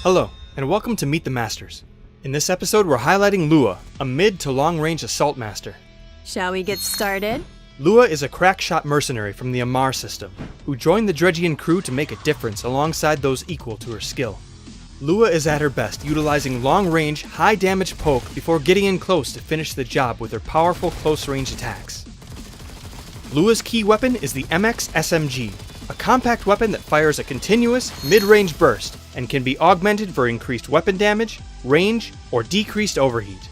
Hello, and welcome to Meet the Masters. In this episode, we're highlighting Lua, a mid to long-range assault master. Shall we get started? Lua is a crack-shot mercenary from the Amar system, who joined the Dredgian crew to make a difference alongside those equal to her skill. Lua is at her best, utilizing long-range, high-damage poke before getting in close to finish the job with her powerful close-range attacks. Lua's key weapon is the MX SMG, a compact weapon that fires a continuous, mid-range burst and can be augmented for increased weapon damage, range, or decreased overheat.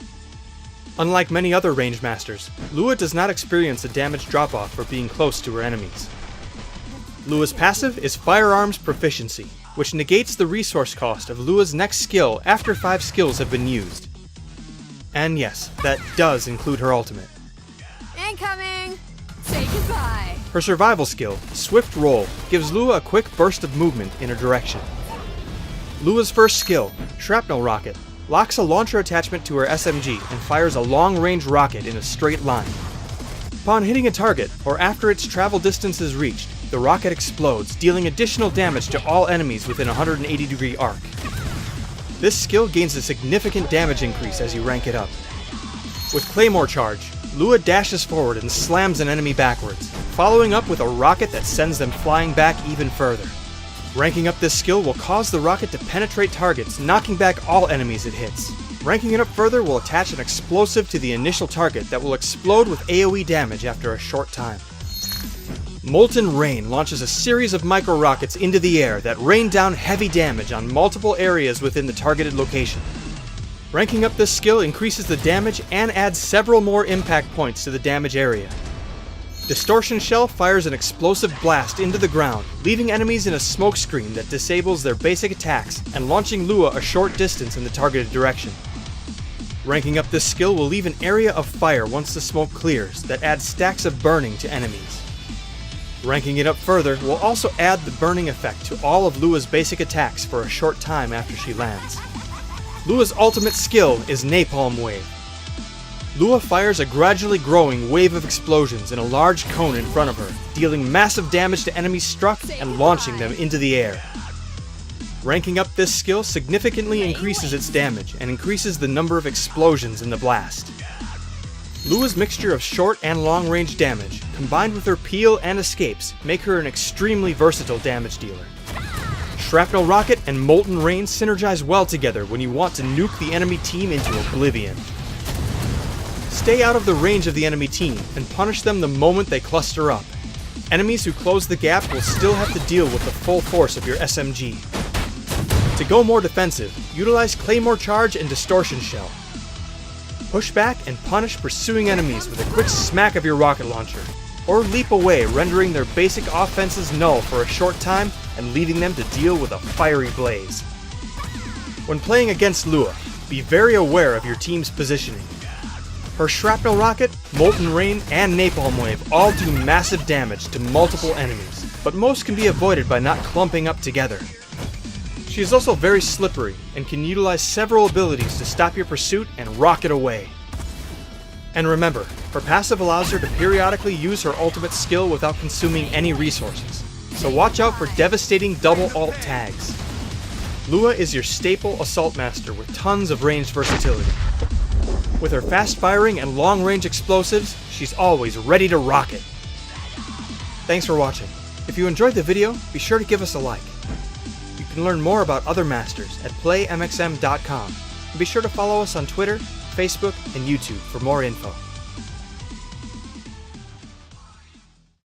Unlike many other range masters, Lua does not experience a damage drop-off for being close to her enemies. Lua's passive is Firearms Proficiency, which negates the resource cost of Lua's next skill after 5 skills have been used. And yes, that does include her ultimate. Incoming! Say goodbye! Her survival skill, Swift Roll, gives Lua a quick burst of movement in her direction. Lua's first skill, Shrapnel Rocket, locks a launcher attachment to her SMG and fires a long-range rocket in a straight line. Upon hitting a target, or after its travel distance is reached, the rocket explodes, dealing additional damage to all enemies within a 180-degree arc. This skill gains a significant damage increase as you rank it up. With Claymore Charge, Lua dashes forward and slams an enemy backwards, following up with a rocket that sends them flying back even further. Ranking up this skill will cause the rocket to penetrate targets, knocking back all enemies it hits. Ranking it up further will attach an explosive to the initial target that will explode with AoE damage after a short time. Molten Rain launches a series of micro-rockets into the air that rain down heavy damage on multiple areas within the targeted location. Ranking up this skill increases the damage and adds several more impact points to the damage area. Distortion Shell fires an explosive blast into the ground, leaving enemies in a smoke screen that disables their basic attacks and launching Lua a short distance in the targeted direction. Ranking up this skill will leave an area of fire once the smoke clears that adds stacks of burning to enemies. Ranking it up further will also add the burning effect to all of Lua's basic attacks for a short time after she lands. Lua's ultimate skill is Napalm Wave. Lua fires a gradually growing wave of explosions in a large cone in front of her, dealing massive damage to enemies struck and launching them into the air. Ranking up this skill significantly increases its damage and increases the number of explosions in the blast. Lua's mixture of short and long-range damage, combined with her peel and escapes, make her an extremely versatile damage dealer. Shrapnel Rocket and Molten Rain synergize well together when you want to nuke the enemy team into oblivion. Stay out of the range of the enemy team and punish them the moment they cluster up. Enemies who close the gap will still have to deal with the full force of your SMG. To go more defensive, utilize Claymore Charge and Distortion Shell. Push back and punish pursuing enemies with a quick smack of your rocket launcher, or leap away, rendering their basic offenses null for a short time and leaving them to deal with a fiery blaze. When playing against Lua, be very aware of your team's positioning. Her Shrapnel Rocket, Molten Rain, and Napalm Wave all do massive damage to multiple enemies, but most can be avoided by not clumping up together. She is also very slippery and can utilize several abilities to stop your pursuit and rocket away. And remember, her passive allows her to periodically use her ultimate skill without consuming any resources, so watch out for devastating double alt tags. Lua is your staple assault master with tons of range versatility. With her fast firing and long-range explosives, she's always ready to rocket. Thanks for watching. If you enjoyed the video, be sure to give us a like. You can learn more about other masters at playmxm.com, and be sure to follow us on Twitter, Facebook, and YouTube for more info.